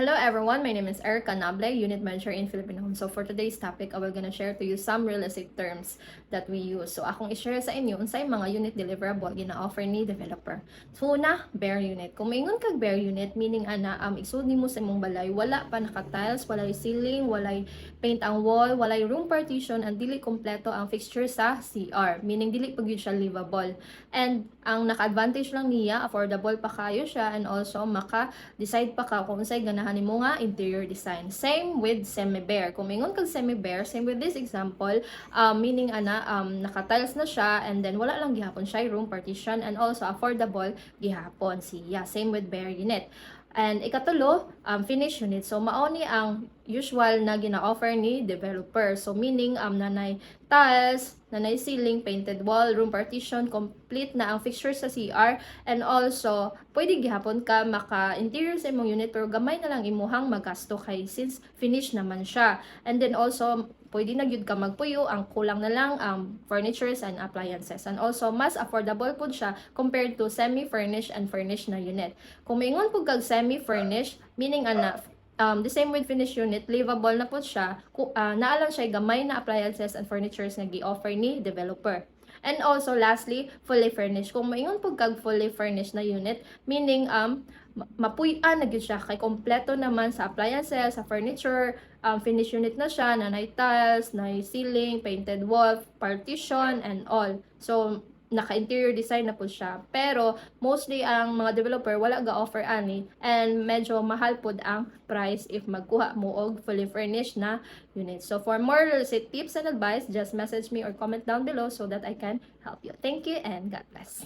Hello everyone, my name is Erica Nable, Unit Manager in Filipino Home. So for today's topic, I will gonna share to you some real estate terms that we use. So akong i-share sa inyo unsay mga unit deliverable gina-offer ni developer. So una, bare unit. Kung maingon kag bare unit, meaning ana isud nimo sa imong balay, wala pa naka-tiles, walay ceiling, walay paint ang wall, walay room partition, and dili kompleto ang fixture sa CR, meaning dili pag yun siya livable. And ang naka-advantage lang niya, affordable pa kayo siya, and also maka-decide pa ka kung unsay ganahan nimo nga interior design. Same with semi-bare. Kung mingon kag semi-bare, same with this example, meaning naka-tiles na siya, and then wala lang gihapon siya room partition, and also affordable gihapon siya. Same with bare unit. And ikatulo, finish unit. So mao ni ang usual na gina-offer ni developer. So meaning nanay tiles, nanay ceiling, painted wall, room partition, complete na ang fixture sa CR, and also pwede gihapon ka maka-interior sa imong unit pero gamay na lang imuhang magasto kay since finish naman siya. And then also pwede na gyud ka magpuyo, ang kulang na lang furnitures and appliances. And also mas affordable pud siya compared to semi-furnished and furnished na unit. Kung maingon pud kag semi-furnished, meaning the same with finished unit, livable na po siya, naa lang siya gamay na appliances and furnitures nga gi-offer ni developer. And also lastly, fully furnished. Kung maingon po kag fully furnished na unit, meaning mapuy-an na gyud siya kay kompleto naman sa appliances, sa furniture, finished unit na siya, nanay tiles, nanay ceiling, painted wall, partition, and all. So naka-interior design na po siya. Pero, mostly ang mga developer wala ga-offer ani, and medyo mahal po ang price if magkuha mo og fully furnished na unit. So, for more real estate tips and advice, just message me or comment down below so that I can help you. Thank you and God bless.